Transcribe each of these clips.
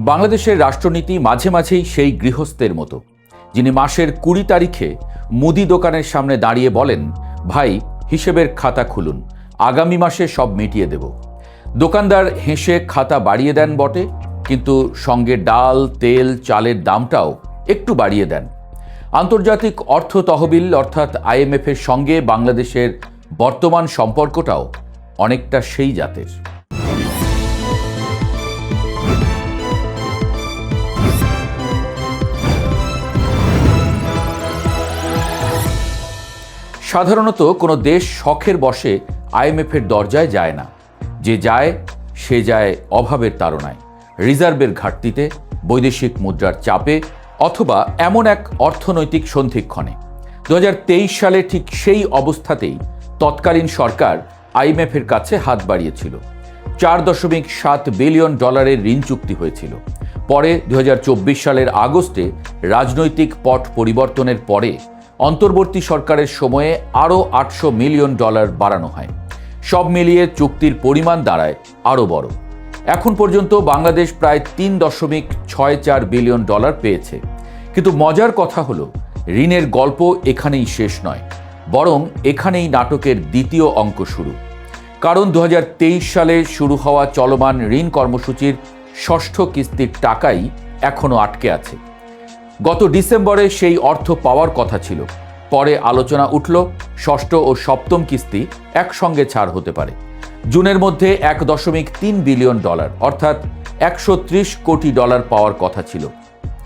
বাংলাদেশের রাষ্ট্রনীতি মাঝে মাঝেই সেই গৃহস্থের মতো, যিনি মাসের 20 তারিখে মুদি দোকানের সামনে দাঁড়িয়ে বলেন, ভাই হিসেবের খাতা খুলুন, আগামী মাসে সব মিটিয়ে দেব। দোকানদার হেসে খাতা বাড়িয়ে দেন বটে, কিন্তু সঙ্গে ডাল, তেল, চালের দামটাও একটু বাড়িয়ে দেন। আন্তর্জাতিক অর্থ তহবিল অর্থাৎ IMF-এর সঙ্গে বাংলাদেশের বর্তমান সম্পর্কটাও অনেকটা সেই জাতের। সাধারণত কোনো দেশ শখের বশে IMF-এর দরজায় যায় না। যে যায় সে যায় অভাবের তাড়নায়, রিজার্ভের ঘাটতিতে, বৈদেশিক মুদ্রার চাপে, অথবা এমন এক অর্থনৈতিক সন্ধিক্ষণে। 2023 সালে ঠিক সেই অবস্থাতেই তৎকালীন সরকার IMF-এর কাছে হাত বাড়িয়েছিল। $4.7 বিলিয়ন ঋণ চুক্তি হয়েছিল। পরে 2024 সালের আগস্টে রাজনৈতিক পট পরিবর্তনের পরে অন্তর্বর্তী সরকারের সময়ে আরও $800 মিলিয়ন বাড়ানো হয়। সব মিলিয়ে চুক্তির পরিমাণ দাঁড়ায় আরও বড়। এখন পর্যন্ত বাংলাদেশ প্রায় $3.64 বিলিয়ন পেয়েছে। কিন্তু মজার কথা হলো, ঋণের গল্প এখানেই শেষ নয়, বরং এখানেই নাটকের দ্বিতীয় অঙ্ক শুরু। কারণ 2023 সালে শুরু হওয়া চলমান ঋণ কর্মসূচির ষষ্ঠ কিস্তির টাকাই এখনও আটকে আছে। গত ডিসেম্বরে সেই অর্থ পাওয়ার কথা ছিল। পরে আলোচনা উঠল ষষ্ঠ ও সপ্তম কিস্তি একসঙ্গে ছাড় হতে পারে। জুনের মধ্যে $1.3 বিলিয়ন অর্থাৎ $130 কোটি পাওয়ার কথা ছিল।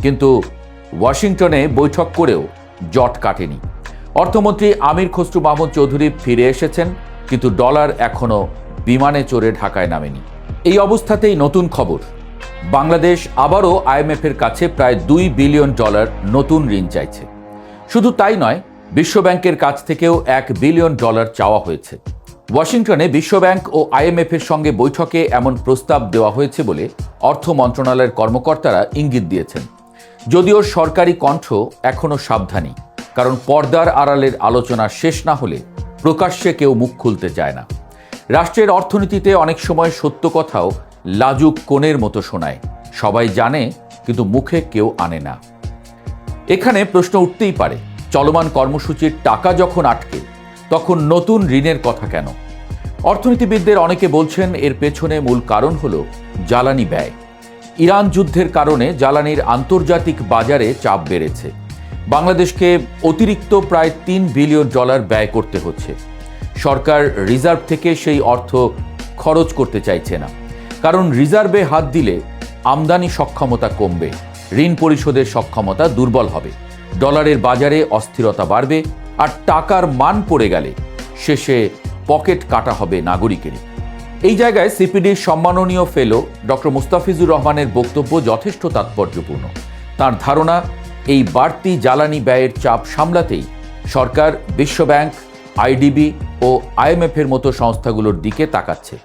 কিন্তু ওয়াশিংটনে বৈঠক করেও জট কাটেনি। অর্থমন্ত্রী আমির খসরু মাহমুদ চৌধুরী ফিরে এসেছেন, কিন্তু ডলার এখনও বিমানে চড়ে ঢাকায় নামেনি। এই অবস্থাতেই নতুন খবর, বাংলাদেশ আবারও IMF-এর কাছে প্রায় $2 বিলিয়ন নতুন ঋণ চাইছে। শুধু তাই নয়, বিশ্বব্যাংকের কাছ থেকেও $1 বিলিয়ন চাওয়া হয়েছে। ওয়াশিংটনে বিশ্বব্যাংক ও IMF-এর সঙ্গে বৈঠকে এমন প্রস্তাব দেওয়া হয়েছে বলে অর্থ মন্ত্রণালয়ের কর্মকর্তারা ইঙ্গিত দিয়েছেন। যদিও সরকারি কণ্ঠ এখনও সাবধানী, কারণ পর্দার আড়ালের আলোচনা শেষ না হলে প্রকাশ্যে কেউ মুখ খুলতে চায় না। রাষ্ট্রের অর্থনীতিতে অনেক সময় সত্য কথাও লাজুক কোণের মতো শোনায়। সবাই জানে, কিন্তু মুখে কেউ আনে না। এখানে প্রশ্ন উঠতেই পারে, চলমান কর্মসূচির টাকা যখন আটকে, তখন নতুন ঋণের কথা কেন? অর্থনীতিবিদদের অনেকে বলছেন এর পেছনে মূল কারণ হল জ্বালানি ব্যয়। ইরান যুদ্ধের কারণে জ্বালানির আন্তর্জাতিক বাজারে চাপ বেড়েছে। বাংলাদেশকে অতিরিক্ত প্রায় $3 বিলিয়ন ব্যয় করতে হচ্ছে। সরকার রিজার্ভ থেকে সেই অর্থ খরচ করতে চাইছে না, কারণ রিজার্ভে হাত দিলে আমদানি সক্ষমতা কমবে, ঋণ পরিশোধের সক্ষমতা দুর্বল হবে, ডলারের বাজারে অস্থিরতা বাড়বে, আর টাকার মান পড়ে গেলে শেষে পকেট কাটা হবে নাগরিকেরই। এই জায়গায় সিপিডির সম্মাননীয় ফেলো ডক্টর মুস্তাফিজুর রহমানের বক্তব্য যথেষ্ট তাৎপর্যপূর্ণ। তার ধারণা, এই বাড়তি জ্বালানি ব্যয়ের চাপ সামলাতেই সরকার বিশ্বব্যাংক, IDB ও IMF-এর মতো সংস্থাগুলোর দিকে তাকাচ্ছে।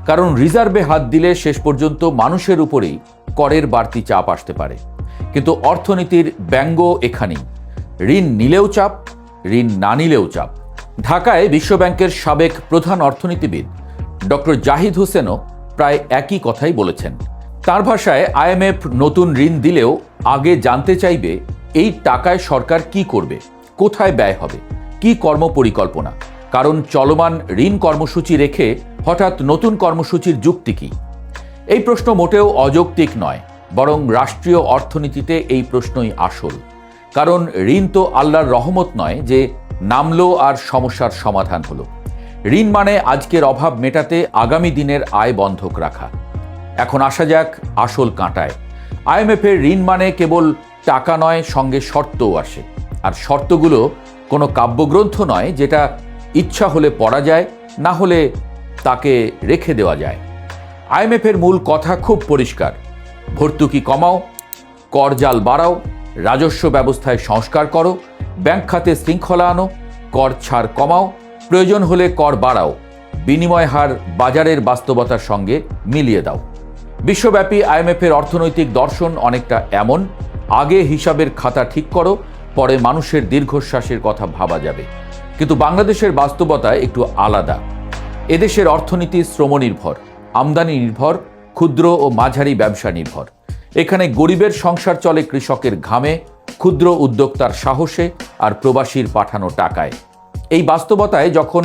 কারণ রিজার্ভে হাত দিলে শেষ পর্যন্ত মানুষের উপরেই করের বাড়তি চাপ আসতে পারে। কিন্তু অর্থনীতির ব্যঙ্গ এখানেই, ঋণ নিলেও চাপ, ঋণ না নিলেও চাপ। ঢাকায় বিশ্বব্যাংকের সাবেক প্রধান অর্থনীতিবিদ ডক্টর জাহিদ হোসেনও প্রায় একই কথাই বলেছেন। তার ভাষায়, IMF নতুন ঋণ দিলেও আগে জানতে চাইবে এই টাকায় সরকার কি করবে, কোথায় ব্যয় হবে, কি কর্মপরিকল্পনা। কারণ চলমান ঋণ কর্মসূচি রেখে হঠাৎ নতুন কর্মসূচির যুক্তি কি? এই প্রশ্ন মোটেও অযৌক্তিক নয়, বরং রাষ্ট্রীয় অর্থনীতিতে এই প্রশ্নই আসল। কারণ ঋণ তো আল্লাহর রহমত নয় যে নামলো আর সমস্যার সমাধান হলো। ঋণ মানে আজকের অভাব মেটাতে আগামী দিনের আয় বন্ধক রাখা। এখন আসা যাক আসল কাঁটায়। IMF-এর ঋণ মানে কেবল টাকা নয়, সঙ্গে শর্তও আসে। আর শর্তগুলো কোনো কাব্যগ্রন্থ নয়, যেটা ইচ্ছা হলে পড়া যায়, না হলে তাকে রেখে দেওয়া যায়। IMF-এর মূল কথা খুব পরিষ্কার: ভর্তুকি কমাও, কর জাল বাড়াও, রাজস্ব ব্যবস্থায় সংস্কার করো, ব্যাংক খাতে শৃঙ্খলা আনো, কর ছাড় কমাও, প্রয়োজন হলে কর বাড়াও, বিনিময় হার বাজারের বাস্তবতার সঙ্গে মিলিয়ে দাও। বিশ্বব্যাপী IMF-এর অর্থনৈতিক দর্শন অনেকটা এমন: আগে হিসাবের খাতা ঠিক করো, পরে মানুষের দীর্ঘশ্বাসের কথা ভাবা যাবে। কিন্তু বাংলাদেশের বাস্তবতা একটু আলাদা। এদেশের অর্থনীতি শ্রমনির্ভর, আমদানি নির্ভর, ক্ষুদ্র ও মাঝারি ব্যবসা নির্ভর। এখানে গরিবের সংসার চলে কৃষকের ঘামে, ক্ষুদ্র উদ্যোক্তার সাহসে আর প্রবাসীর পাঠানো টাকায়। এই বাস্তবতায় যখন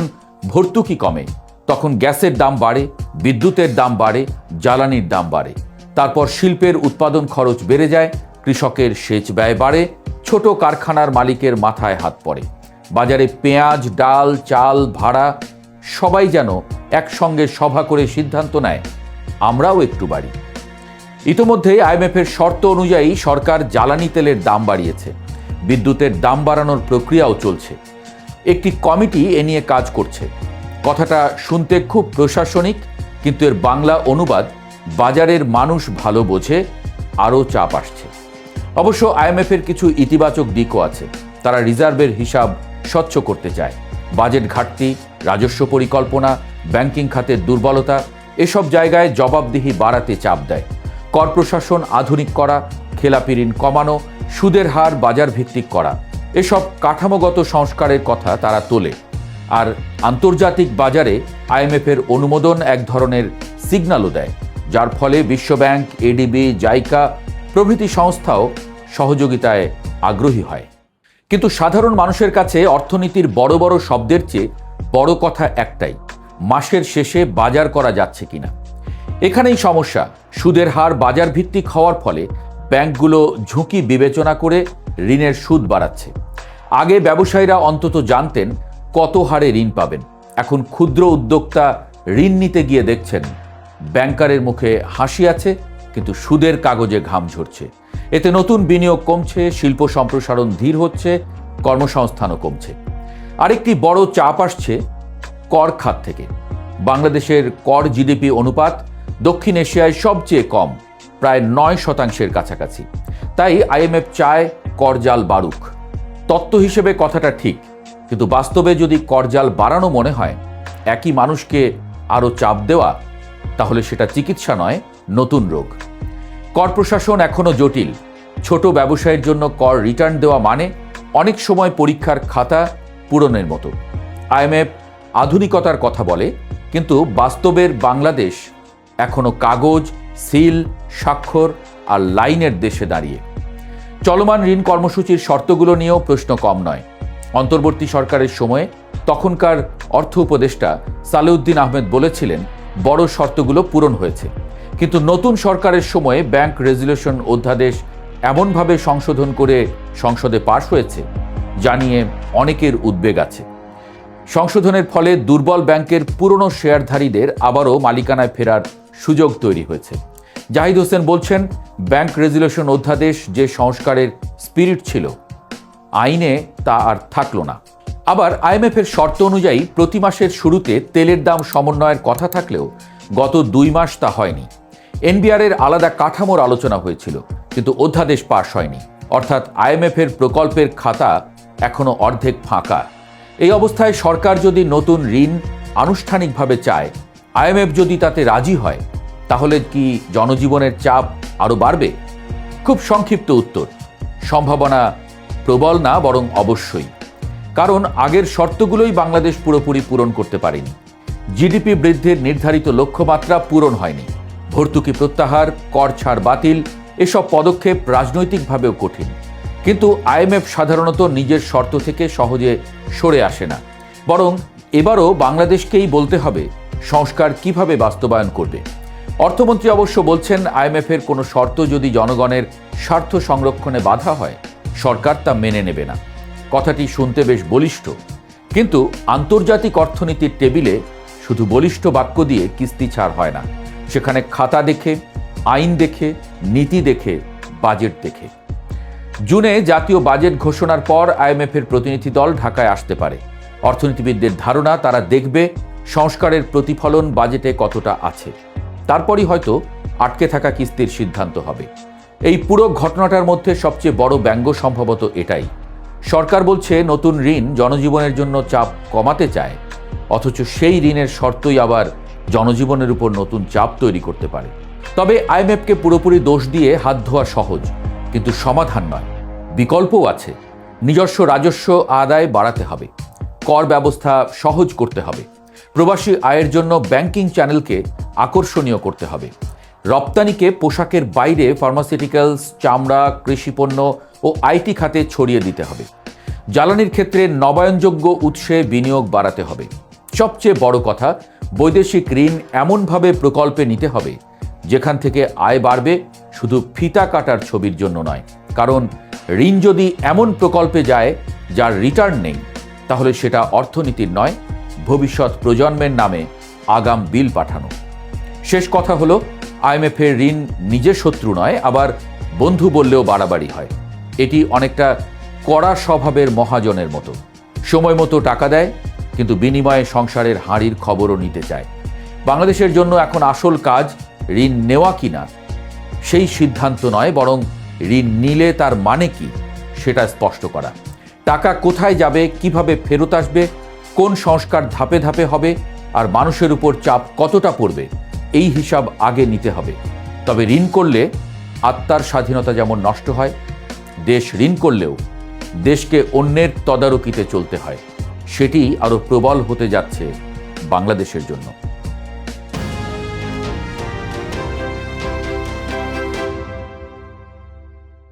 ভর্তুকি কমে তখন গ্যাসের দাম বাড়ে, বিদ্যুতের দাম বাড়ে, জ্বালানির দাম বাড়ে। তারপর শিল্পের উৎপাদন খরচ বেড়ে যায়, কৃষকের সেচ ব্যয় বাড়ে, ছোট কারখানার মালিকের মাথায় হাত পড়ে। বাজারে পেঁয়াজ, ডাল, চাল, ভাড়া সবাই যেন একসঙ্গে সভা করে সিদ্ধান্ত নেয় আমরাও একটু বাড়ি। ইতোমধ্যে আইএমএফের শর্ত অনুযায়ী সরকার জ্বালানি তেলের দাম বাড়িয়েছে, বিদ্যুতের দাম বাড়ানোর প্রক্রিয়াও চলছে। একটি কমিটি এ নিয়ে কাজ করছে। কথাটা শুনতে খুব প্রশাসনিক, কিন্তু এর বাংলা অনুবাদ বাজারের মানুষ ভালো বোঝে, আরও চাপ আসছে। অবশ্য আইএমএফের কিছু ইতিবাচক দিকও আছে। তারা রিজার্ভের হিসাব স্বচ্ছ করতে চায়। বাজেট ঘাটতি, রাজস্ব পরিকল্পনা, ব্যাংকিং খাতের দুর্বলতা এসব জায়গায় জবাবদিহি বাড়াতে চাপ দেয়। কর প্রশাসন আধুনিক করা, খেলাপি ঋণ কমানো, সুদের হার বাজার ভিত্তিক করা এসব কাঠামোগত সংস্কারের কথা তারা তোলে। আর আন্তর্জাতিক বাজারে আইএমএফের অনুমোদন এক ধরনের সিগন্যালও দেয়, যার ফলে বিশ্বব্যাংক, এডিবি, জাইকা প্রভৃতি সংস্থাও সহযোগিতায় আগ্রহী হয়। কিন্তু সাধারণ মানুষের কাছে অর্থনীতির বড় বড় শব্দের চেয়ে বড় কথা একটাই, মাসের শেষে বাজার করা যাচ্ছে কিনা। এখানেই সমস্যা। সুদের হার বাজার ভিত্তিক হওয়ার ফলে ব্যাংকগুলো ঝুঁকি বিবেচনা করে ঋণের সুদ বাড়াচ্ছে। আগে ব্যবসায়ীরা অন্তত জানতেন কত হারে ঋণ পাবেন। এখন ক্ষুদ্র উদ্যোক্তা ঋণ নিতে গিয়ে দেখছেন ব্যাংকারের মুখে হাসি আছে, কিন্তু সুদের কাগজে ঘাম ঝরছে। এতে নতুন বিনিয়োগ কমছে, শিল্প সম্প্রসারণ ধীর হচ্ছে, কর্মসংস্থানও কমছে। আরেকটি বড় চাপ আসছে কর খাত থেকে। বাংলাদেশের কর জিডিপি অনুপাত দক্ষিণ এশিয়ায় সবচেয়ে কম, প্রায় 9% কাছাকাছি। তাই আইএমএফ চায় করজাল বাড়ুক। তত্ত্ব হিসেবে কথাটা ঠিক, কিন্তু বাস্তবে যদি করজাল বাড়ানো মনে হয়, একই মানুষকে আরও চাপ দেওয়া, তাহলে সেটা চিকিৎসা নয়, নতুন রোগ। কর প্রশাসন এখনও জটিল। ছোট ব্যবসায়ের জন্য কর রিটার্ন দেওয়া মানে অনেক সময় পরীক্ষার খাতা পূরণের মতো। আইএমএফ আধুনিকতার কথা বলে, কিন্তু বাস্তবের বাংলাদেশ এখনও কাগজ, সিল, স্বাক্ষর আর লাইনের দেশে দাঁড়িয়ে। চলমান ঋণ কর্মসূচির শর্তগুলো নিয়েও প্রশ্ন কম নয়। অন্তর্বর্তী সরকারের সময়ে তখনকার অর্থ উপদেষ্টা সালেউদ্দিন আহমেদ বলেছিলেন বড় শর্তগুলো পূরণ হয়েছে, কিন্তু নতুন সরকারের সময়ে ব্যাংক রেজুলেশন অধ্যাদেশ এমনভাবে সংশোধন করে সংসদে পাশ হয়েছে যা নিয়ে অনেকের উদ্বেগ আছে। সংশোধনের ফলে দুর্বল ব্যাংকের পুরনো শেয়ারধারীদের আবারও মালিকানায় ফেরার সুযোগ তৈরি হয়েছে। জাহিদ হোসেন বলছেন, ব্যাংক রেজুলেশন অধ্যাদেশ যে সংস্কারের স্পিরিট ছিল, আইনে তা আর থাকল না। আবার আইএমএফের শর্ত অনুযায়ী প্রতি মাসের শুরুতে তেলের দাম সমন্বয়ের কথা থাকলেও গত 2 মাস তা হয়নি। এনবিআরের আলাদা কাঠামোর আলোচনা হয়েছিল, কিন্তু অধ্যাদেশ পাশ হয়নি। অর্থাৎ আইএমএফের প্রকল্পের খাতা এখনও অর্ধেক ফাঁকা। এই অবস্থায় সরকার যদি নতুন ঋণ আনুষ্ঠানিকভাবে চায়, আইএমএফ যদি তাতে রাজি হয়, তাহলে কি জনজীবনের চাপ আরও বাড়বে? খুব সংক্ষিপ্ত উত্তর, সম্ভাবনা প্রবল না, বরং অবশ্যই। কারণ আগের শর্তগুলোই বাংলাদেশ পুরোপুরি পূরণ করতে পারেনি। জিডিপি বৃদ্ধির নির্ধারিত লক্ষ্যমাত্রা পূরণ হয়নি। ভর্তুকি প্রত্যাহার, কর ছাড় বাতিল এসব পদক্ষেপ রাজনৈতিকভাবেও কঠিন। কিন্তু আইএমএফ সাধারণত নিজের শর্ত থেকে সহজে সরে আসে না, বরং এবারও বাংলাদেশকেই বলতে হবে সংস্কার কিভাবে বাস্তবায়ন করবে। অর্থমন্ত্রী অবশ্য বলছেন, আইএমএফের কোনো শর্ত যদি জনগণের স্বার্থ সংরক্ষণে বাধা হয়, সরকার তা মেনে নেবে না। কথাটি শুনতে বেশ বলিষ্ঠ, কিন্তু আন্তর্জাতিক অর্থনীতির টেবিলে শুধু বলিষ্ঠ বাক্য দিয়ে কিস্তি ছাড় হয় না। সেখানে খাতা দেখে, আইন দেখে, নীতি দেখে, বাজেট দেখে। জুনে জাতীয় বাজেট ঘোষণার পর আইএমএফের প্রতিনিধি দল ঢাকায় আসতে পারে। অর্থনীতিবিদদের ধারণা, তারা দেখবে সংস্কারের প্রতিফলন বাজেটে কতটা আছে। তারপরই হয়তো আটকে থাকা কিস্তির সিদ্ধান্ত হবে। এই পুরো ঘটনাটার মধ্যে সবচেয়ে বড় ব্যঙ্গ সম্ভবত এটাই, সরকার বলছে নতুন ঋণ জনজীবনের জন্য চাপ কমাতে চায়, অথচ সেই ঋণের শর্তই আবার জনজীবনের উপর নতুন চাপ তৈরি করতে পারে। তবে আইএমএফকে পুরোপুরি দোষ দিয়ে হাত ধোয়া সহজ, কিন্তু সমাধান নয়। বিকল্পও আছে। নিজস্ব রাজস্ব আদায় বাড়াতে হবে, কর ব্যবস্থা সহজ করতে হবে, প্রবাসী আয়ের জন্য ব্যাংকিং চ্যানেলকে আকর্ষণীয় করতে হবে, রপ্তানিকে পোশাকের বাইরে ফার্মাসিউটিক্যালস, চামড়া, কৃষিপণ্য ও আইটি খাতে ছড়িয়ে দিতে হবে। জ্বালানির ক্ষেত্রে নবায়নযোগ্য উৎসে বিনিয়োগ বাড়াতে হবে। সবচেয়ে বড় কথা, বৈদেশিক ঋণ এমনভাবে প্রকল্পে নিতে হবে যেখান থেকে আয় বাড়বে, শুধু ফিতা কাটার ছবির জন্য নয়। কারণ ঋণ যদি এমন প্রকল্পে যায় যার রিটার্ন নেই, তাহলে সেটা অর্থনীতির নয়, ভবিষ্যৎ প্রজন্মের নামে আগাম বিল পাঠানো। শেষ কথা হলো, আইএমএফের ঋণ নিজের শত্রু নয়, আবার বন্ধু বললেও বাড়াবাড়ি হয়। এটি অনেকটা কড়া স্বভাবের মহাজনের মতো। সময় মতো টাকা দেয়, কিন্তু বিনিময়ে সংসারের হাঁড়ির খবরও নিতে চায়। বাংলাদেশের জন্য এখন আসল কাজ ঋণ নেওয়া কিনা সেই সিদ্ধান্ত নয়, বরং ঋণ নিলে তার মানে কি সেটা স্পষ্ট করা। টাকা কোথায় যাবে, কিভাবে ফেরত আসবে, কোন সংস্কার ধাপে ধাপে হবে, আর মানুষের উপর চাপ কতটা পড়বে, এই হিসাব আগে নিতে হবে। তবে ঋণ করলে আত্মার স্বাধীনতা যেমন নষ্ট হয়, দেশ ঋণ করলেও দেশকে অন্যের তদারকিতে চলতে হয়। সেটি আরও প্রবল হতে যাচ্ছে বাংলাদেশের জন্য।